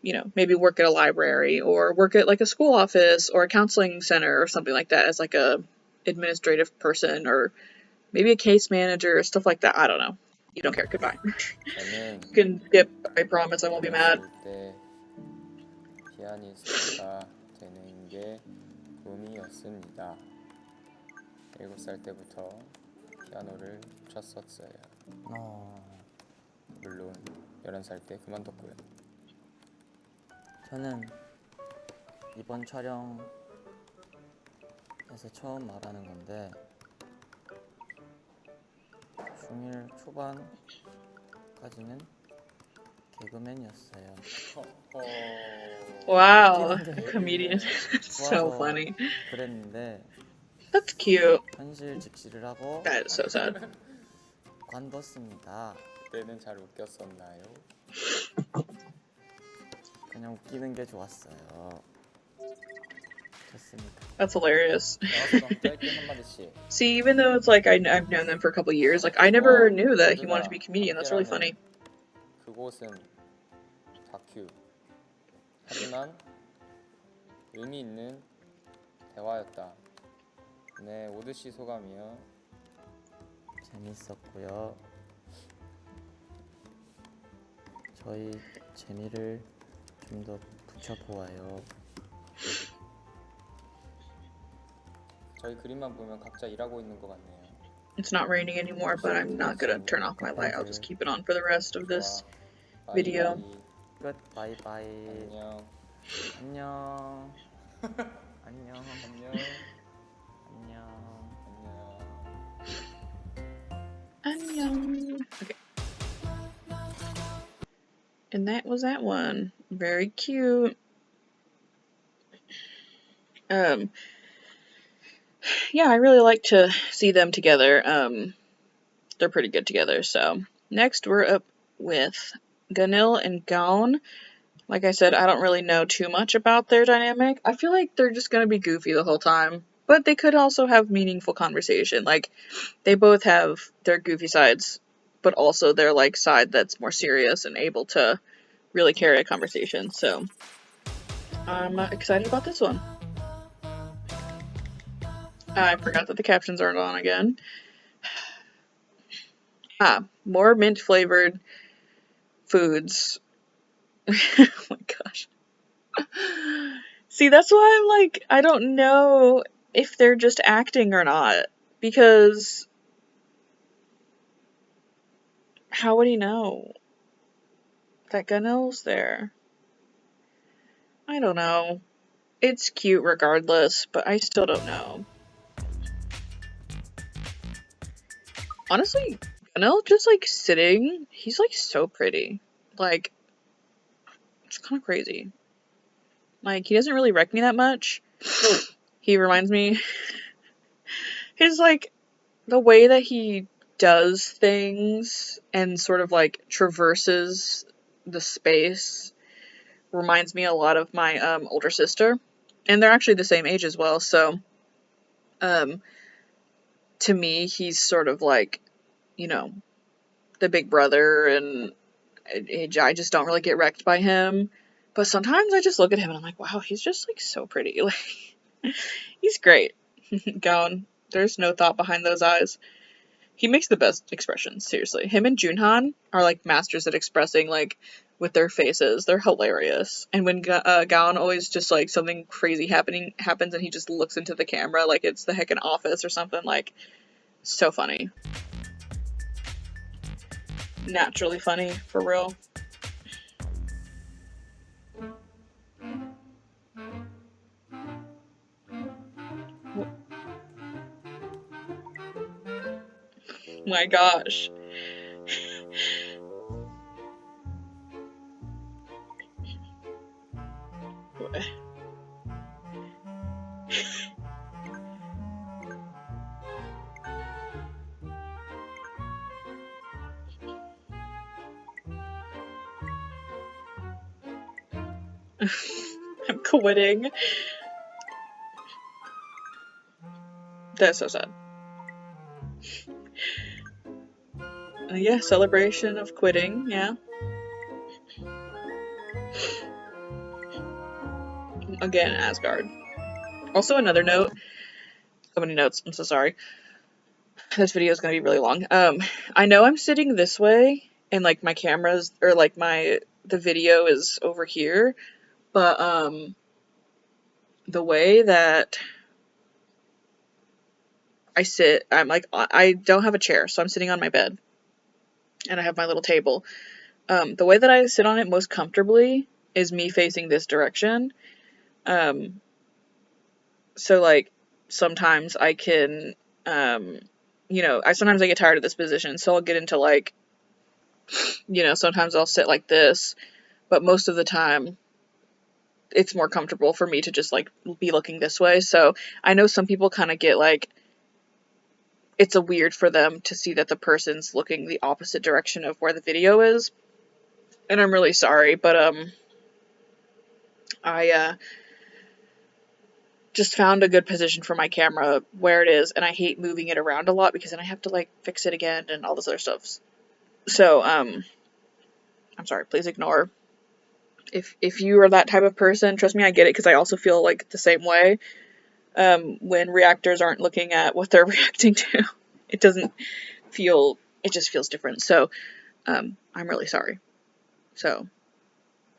you know, maybe work at a library or work at like a school office or a counseling center or something like that as like a administrative person or maybe a case manager or stuff like that. I don't know. You don't care. Goodbye. 저는 You can skip. I promise I won't be mad. 어렸을 때 피아니스트가 되는 게 꿈이었습니다. 7살 때부터 피아노를 쳤었어요. 물론 11살 때 그만뒀고요. 저는 이번 촬영에서 처음 말하는 건데 중1 초반까지는 개그맨이었어요. Wow, comedian. So 좋아서 funny. 그랬는데 That's cute. 현실 직시를 하고 That is so sad. 관뒀습니다. 그때는 잘 웃겼었나요? 그냥 웃기는 게 좋았어요. 좋습니다. That's hilarious. 나와서 짧게 한마디씩. See, even though it's like I've known them for a couple years, like I never knew that he wanted to be a comedian. That's really funny. 그곳은 다큐. 하지만 의미 있는 대화였다. 네, 오드씨 소감이요. 재밌었고요. 저희 재미를 좀 더 붙여보아요. 저희 그림만 보면 각자 일하고 있는 것 같네요. It's not raining anymore, but I'm not gonna turn off my light. I'll just keep it on for the rest of this video. 끝. 바이바이. 안녕. 안녕. 안녕. 안녕. 안녕. Annyeong. Okay. And that was that one. Very cute. Yeah, I really like to see them together. They're pretty good together. So next we're up with Gunil and Gaon. Like I said, I don't really know too much about their dynamic. I feel like they're just gonna be goofy the whole time, but they could also have meaningful conversation. Like they both have their goofy sides, but also their like side that's more serious and able to really carry a conversation. So I'm excited about this one. I forgot that the captions aren't on again. More mint flavored foods. Oh my gosh. See, that's why I'm like, I don't know if they're just acting or not. Because how would he know that Gunil's there? I don't know. It's cute regardless, but I still don't know. Honestly, Gunil just like sitting, he's like so pretty. Like, it's kind of crazy. Like, he doesn't really wreck me that much. He reminds me, his like, the way that he does things and sort of like traverses the space reminds me a lot of my older sister. And they're actually the same age as well, so to me, he's sort of like, you know, the big brother, and I just don't really get wrecked by him. But sometimes I just look at him and I'm like, wow, he's just like so pretty. Like, he's great. Gaon, there's no thought behind those eyes. He makes the best expressions, seriously. Him and Junhan are like masters at expressing like with their faces. They're hilarious. And when Gaon always just like something crazy happens and he just looks into the camera like it's the heckin' Office or something, like so funny. Naturally funny, for real. My gosh. I'm quitting. That's so sad. Yeah, celebration of quitting, yeah. Again, Asgard. Also, another note. So many notes, I'm so sorry. This video is gonna be really long. I know I'm sitting this way, and like my camera's, or like the video is over here, but the way that I sit, I'm like, I don't have a chair, so I'm sitting on my bed, and I have my little table. The way that I sit on it most comfortably is me facing this direction. So like sometimes I can, sometimes I get tired of this position, so I'll get into like, sometimes I'll sit like this, but most of the time it's more comfortable for me to just like be looking this way. So I know some people kind of get like, it's a weird for them to see that the person's looking the opposite direction of where the video is. And I'm really sorry, but I just found a good position for my camera where it is, and I hate moving it around a lot because then I have to like fix it again and all this other stuff. So I'm sorry, please ignore. If you are that type of person, trust me, I get it, because I also feel like the same way. When reactors aren't looking at what they're reacting to, it just feels different. So I'm really sorry. So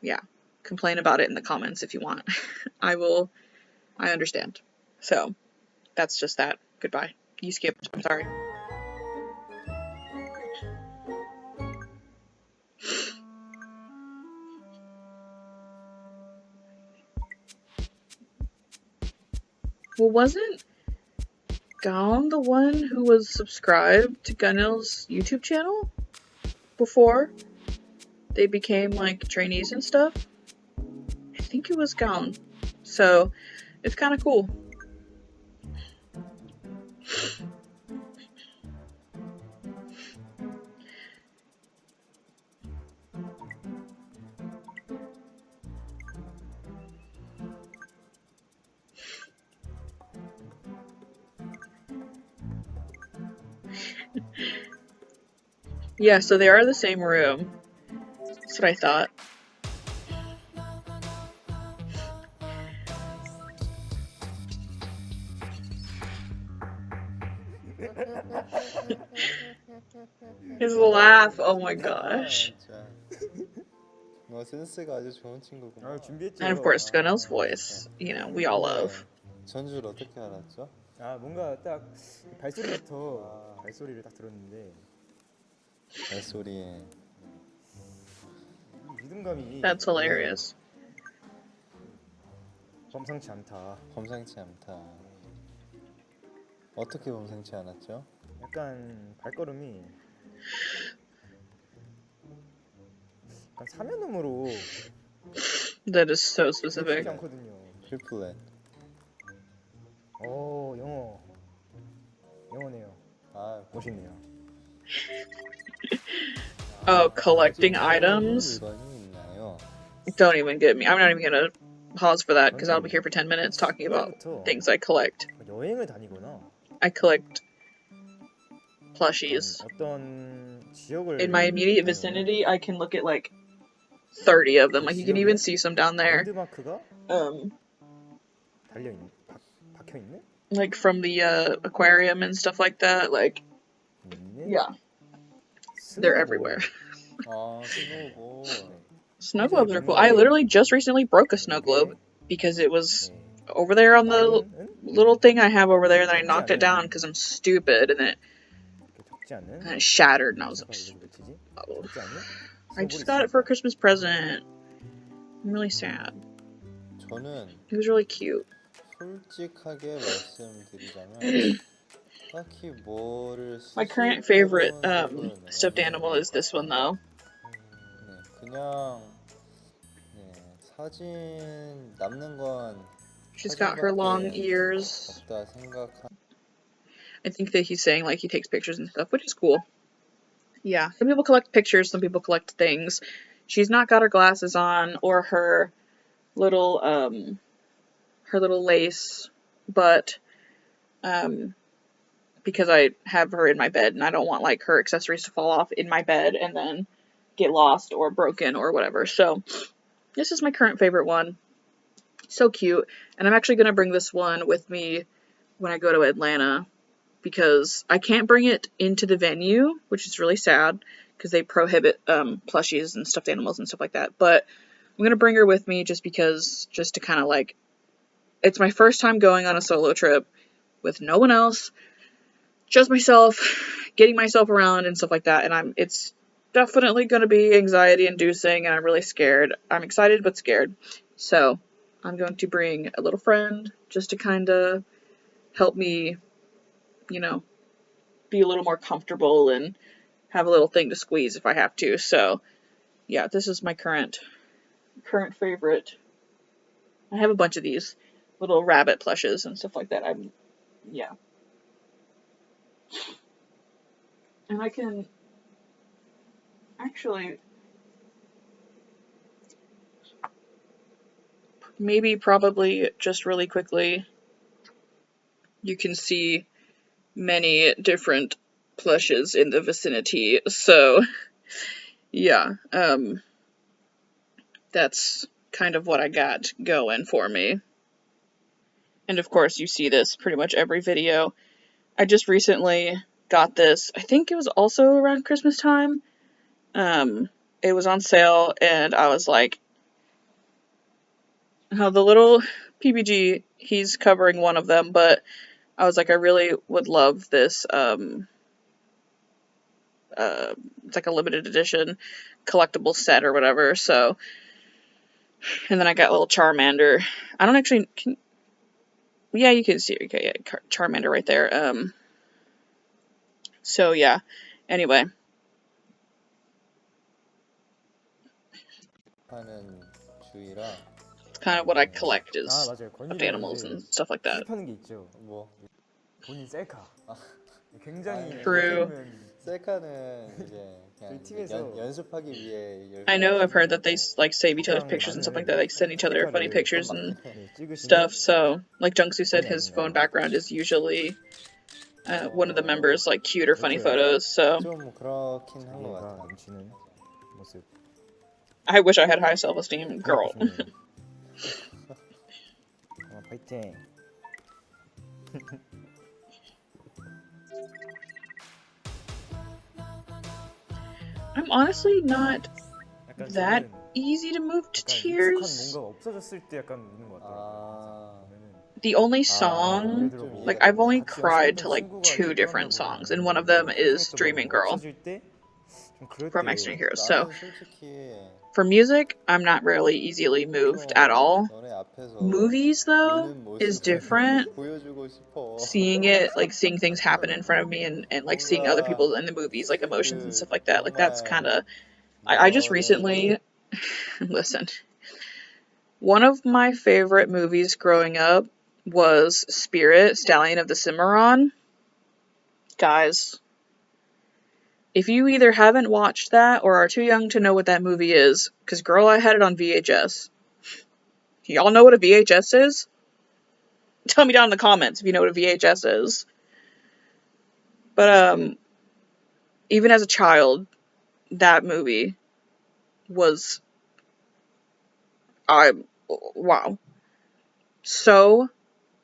yeah, complain about it in the comments if you want. I understand. So that's just that. Goodbye. You skipped. I'm sorry. Well, wasn't Gaon the one who was subscribed to Gunil's YouTube channel before they became like trainees and stuff? I think it was Gaon. So it's kind of cool. Yeah, so they are the same room. That's what I thought. His laugh, oh my gosh. 진짜. 너 센스가 아주 좋은 친구구나. 아, 준비했죠. And of course, Gunil's voice, we all love. 전주를 어떻게 알았죠? 아, 뭔가 딱 발소리부터 발소리를 딱 들었는데 발소리에 리듬감이 That's hilarious. 범상치 않다. 범상치 않다. 어떻게 범상치 않았죠? 약간 발걸음이 약간 사면음으로 That is so 쉽지 specific. 않거든요. 트리플렛. 영어네요. 아, 멋있네요. Oh, collecting items? 물건이 있나요? Don't even get me. I'm not even gonna pause for that because I'll be here for 10 minutes talking about things I collect. 여행을 다니거나 I collect plushies. 어떤 지역을 In my immediate vicinity, I can look at like 30 of them. 그 Like, you can 지역에 even see some down there. 랜드마크가 Um, 박혀 있네? like from the aquarium and stuff like that. Like, 있네. yeah, they're 스노우볼. everywhere. 아 스노우볼. Snow globes are cool. I literally just recently broke a snow globe because it was over there on the little thing I have over there, and then I knocked it down because I'm stupid, and then 적지 않은. it shattered, and I was 이거 몇이지? oh. 적지 않은? I just got it for a Christmas present. I'm really sad. 저는 It was really cute. 솔직하게 말씀드리자면 딱히 뭐를 My current favorite 수집해본 stuffed animal is this one though. 네, 그냥 네, 사진 남는 건 She's got her long 사진밖에 ears. 없다 생각하. I think that he's saying like he takes pictures and stuff, which is cool. Yeah, some people collect pictures, some people collect things. She's not got her glasses on or her little lace, but because I have her in my bed and I don't want like her accessories to fall off in my bed and then get lost or broken or whatever. So this is my current favorite one. So cute. And I'm actually going to bring this one with me when I go to Atlanta because I can't bring it into the venue, which is really sad because they prohibit plushies and stuffed animals and stuff like that. But I'm going to bring her with me just because, just to kind of like, it's my first time going on a solo trip with no one else, just myself, getting myself around and stuff like that. And it's definitely going to be anxiety inducing and I'm really scared. I'm excited but scared. So I'm going to bring a little friend just to kind of help me, you know, be a little more comfortable and have a little thing to squeeze if I have to. So yeah, this is my current favorite. I have a bunch of these little rabbit plushes and stuff like that. Yeah. And I can actually probably just really quickly, you can see many different plushes in the vicinity. So yeah, that's kind of what I got going for me. And of course you see this pretty much every video. I just recently got this. I think it was also around Christmas time. It was on sale and I was like, the little PBG, he's covering one of them, but I was like, I really would love this, it's like a limited edition collectible set or whatever, so, and then I got a little Charmander. I don't actually, yeah, you can see, okay, yeah, Charmander right there, so yeah, anyway. 하는 주의라. It's kind of what I collect is 맞아요. stuffed animals and stuff like that. 수집하는 게 있죠. 뭐 본인 셀카. 굉장히 True. 셀카는 이제 그냥 팀에서 연습하기 위해. I know I've heard that they like save each other's pictures and stuff like that. They send each other funny pictures and stuff. So, like Jungsu said, his phone background is usually one of the members' like cute or funny photos. So 좀 그렇긴 한 것 같아. 넘치는 모습. I wish I had high self-esteem, girl. 파이팅. I'm honestly not 약간 that 저는 easy to move to 약간 tears. 익숙한 뭔가 없어졌을 때 약간 우는 것 같아요. 아. The only song, like I've only cried to like 2 different songs, and one of them is Dreaming Girl from X Heroes. So for music, I'm not really easily moved at all. Movies though is different. Seeing it, like seeing things happen in front of me and like seeing other people in the movies, like emotions and stuff like that, like that's kind of, I just recently, listen, one of my favorite movies growing up was Spirit, Stallion of the Cimarron. Guys, if you either haven't watched that or are too young to know what that movie is, because girl, I had it on VHS. Y'all know what a VHS is? Tell me down in the comments if you know what a VHS is. But even as a child, that movie was wow. So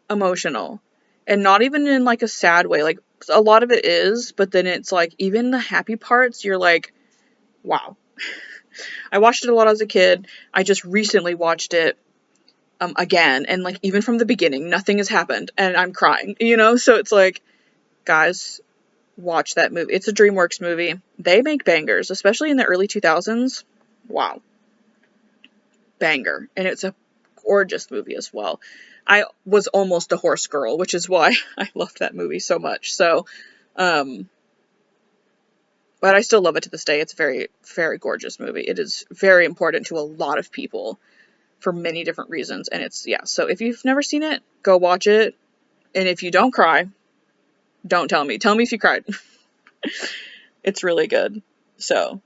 emotional. And not even in like a sad way. Like a lot of it is, but then it's like even the happy parts, you're like, wow. I watched it a lot as a kid. I just recently watched it again, and like even from the beginning, nothing has happened and I'm crying, you know? So it's like, guys, watch that movie. It's a DreamWorks movie. They make bangers, especially in the early 2000s. Wow. Banger. And it's a gorgeous movie as well. I was almost a horse girl, which is why I loved that movie so much. So, but I still love it to this day. It's a very, very gorgeous movie. It is very important to a lot of people for many different reasons. And it's, yeah. So if you've never seen it, go watch it. And if you don't cry, don't tell me. Tell me if you cried. It's really good. So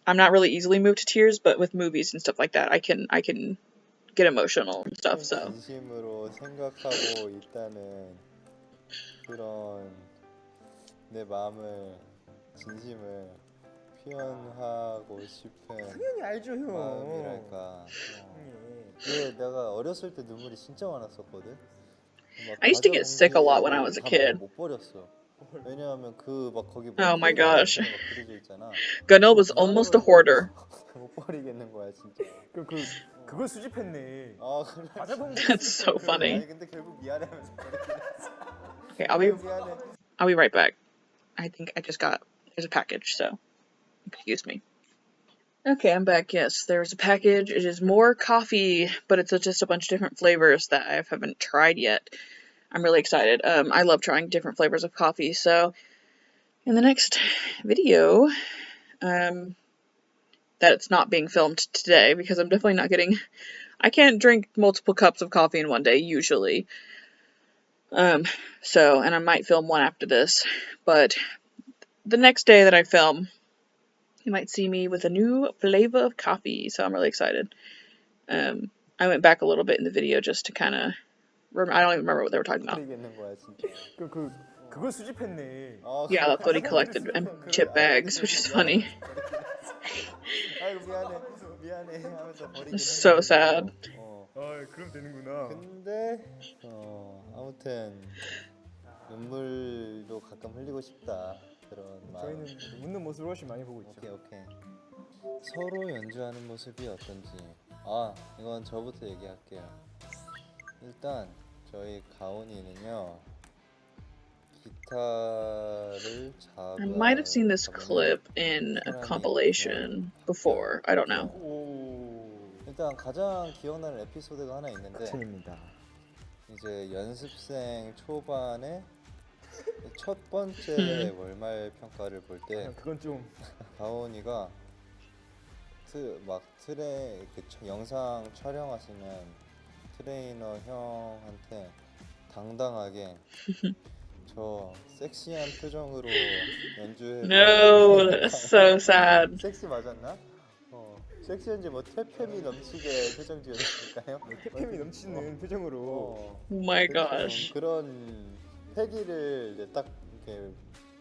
I'm not really easily moved to tears, but with movies and stuff like that, I can get emotional and stuff. So 진심으로 생각하고 있다는 그런 내 마음을 진심을 표현하고 싶은 당연히 알죠, 형. 마음이랄까. 이게 내가 어렸을 때 눈물이 진짜 많았었거든. 막 I used to get sick a lot when I was a kid. 못 버렸어. 왜냐하면 그 막 거기 Oh my gosh. 그려져 있잖아. Gunil was almost a hoarder. 못 버리겠는 거야 진짜. 그걸 수집했네. 아 그래. That's so funny. 아니 근데 결국 미안해하면서 버리긴 했어. Okay, 미안해. I'll be right back. I think I just there's a package, so excuse me. Okay, I'm back. Yes, there's a package. It is more coffee, but it's just a bunch of different flavors that I haven't tried yet. I'm really excited. I love trying different flavors of coffee. So in the next video, that it's not being filmed today because I'm definitely not I can't drink multiple cups of coffee in one day usually. So, and I might film one after this, but the next day that I film, you might see me with a new flavor of coffee. So I'm really excited. I went back a little bit in the video just to kind of I don't even remember what they were talking about. 버리겠는 거야 진짜. 그걸 수집했네. Yeah, that's what he collected, chip bags, which is funny. 아이고 미안해 하면서 버리긴 So sad. 아, 그럼 되는구나. 근데 아무튼 눈물도 가끔 흘리고 싶다 그런 마음. 저희는 웃는 모습을 훨씬 많이 보고 있죠. 오케이. 서로 연주하는 모습이 어떤지. 이건 저부터 얘기할게요. 일단 저희 가온이는요 기타를 I might have seen this clip in a compilation before. I don't know. 일단 가장 기억나는 에피소드가 하나 있는데 같은입니다. 이제 연습생 초반에 첫 번째 월말 평가를 볼 때 그건 좀 가온이가 영상 촬영하시는 트레이너 형한테 당당하게 저 섹시한 표정으로 연주해. No, that's so sad. 섹시 맞았나? 섹시한지 뭐 퇴폐미 넘치게 표정 지어줬을까요? 태팸이 넘치는 표정으로. Oh my gosh. 그런 패기를 이제 딱 이렇게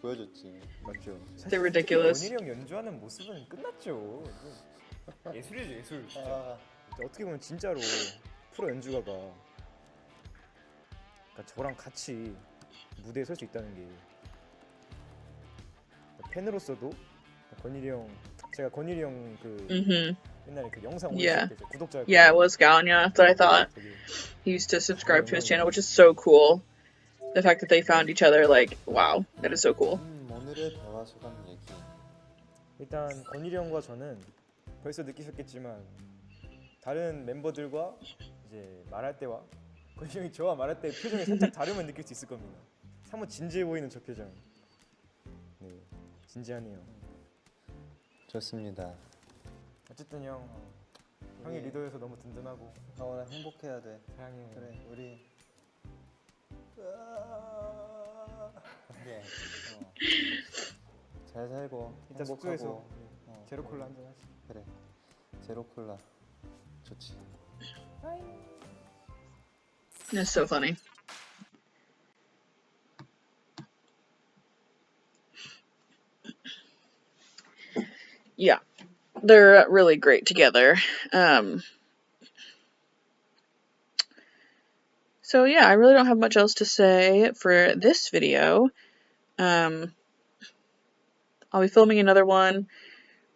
보여줬지. 맞죠. They're ridiculous. 원일이 형 연주하는 모습은 끝났죠. 예술이죠, 예술. 진짜. 어떻게 보면 진짜로 프로 연주가가 그러니까 저랑 같이 무대에 설 수 있다는 게 팬으로서도 제가 건일이 형 옛날에 그 영상 올렸을 때 구독자 Yeah, it was Gaon. Yeah, that's what I thought. He used to subscribe to his channel, which is so cool. The fact that they found each other, like, wow, that is so cool. 오늘의 대화 소감 얘기. 일단 건일이 형과 저는 벌써 느끼셨겠지만 다른 멤버들과 이제 말할 때와 건일이 형이 저와 말할 때 표정이 살짝 다름을 느낄 수 있을 겁니다. 사뭇 진지해 보이는 저 표정. 네, 진지하네요. 좋습니다. 어쨌든 형이 리더여서 너무 든든하고 가온아 행복해야 돼. 사랑해요. 그래 우리 잘 살고 이따 행복하고. 숙소에서 제로 콜라 한잔 하시. 그래 제로 콜라 좋지. That's so funny. Yeah, they're really great together. So yeah, I really don't have much else to say for this video. I'll be filming another one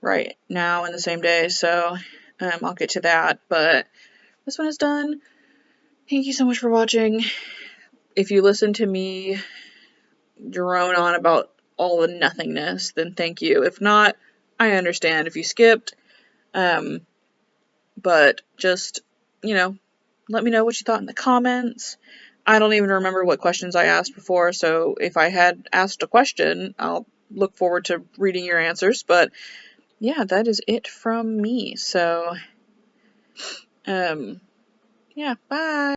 right now in the same day, so I'll get to that, but this one is done. Thank you so much for watching. If you listen to me drone on about all the nothingness, then thank you. If not, I understand if you skipped. But just, let me know what you thought in the comments. I don't even remember what questions I asked before, so if I had asked a question, I'll look forward to reading your answers. But yeah, that is it from me. So, yeah, bye.